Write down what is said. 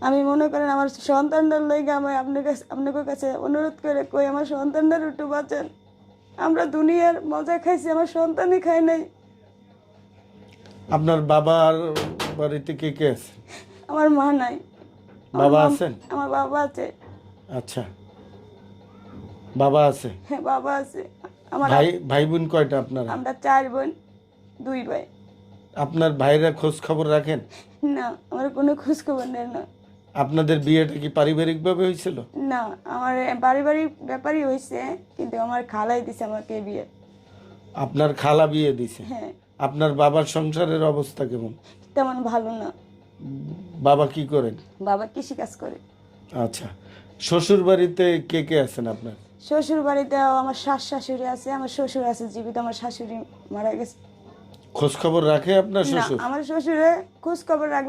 আমি মনে করেন আমার সন্তানটার লেগে আমি আপনাদের কাছে অনুরোধ করে কই আমার সন্তানটার একটু বাঁচান। আমরা দুনিয়ার মজা খাইছি, আমার সন্তানই খায় নাই। আপনার বাবার বাড়িতে কে কে আছে? আমার মা নাই। বাবা আছেন? আমার বাবা আছে। আচ্ছা, বাবা আছে। হ্যাঁ, বাবা আছে। আমার ভাই ভাই বোন কয়টা আপনারা? আমরা 4 বোন 2 ভাই। আপনার ভাইরা খোঁজ খবর রাখেন? না, আমার কোনো খোঁজ খবর নেই না। আপনাদের বিয়েটা কি পারিবারিকভাবে হয়েছিল? না, আমার পারিবারিক ব্যাপারই হয়েছে, কিন্তু আমার খালাই দিছে আমাকে বিয়ে। আপনার খালা বিয়ে দিছে? হ্যাঁ। আপনার বাবার সংসারের অবস্থা কেমন? তেমন ভালো না। বাবা কি করেন? বাবা কৃষি কাজ করে। আচ্ছা, শ্বশুর বাড়িতে কে কে আছেন আপনার? শ্বশুর বাড়িতে আমার শাশুড়ি আছে, আমার শ্বশুর আছে জীবিত, আমার শাশুড়ি মারা গেছে। খোঁজ খবর রাখে আপনার না, শ্বশুর? আমার শ্বশুরে খোঁজ খবর রাখে।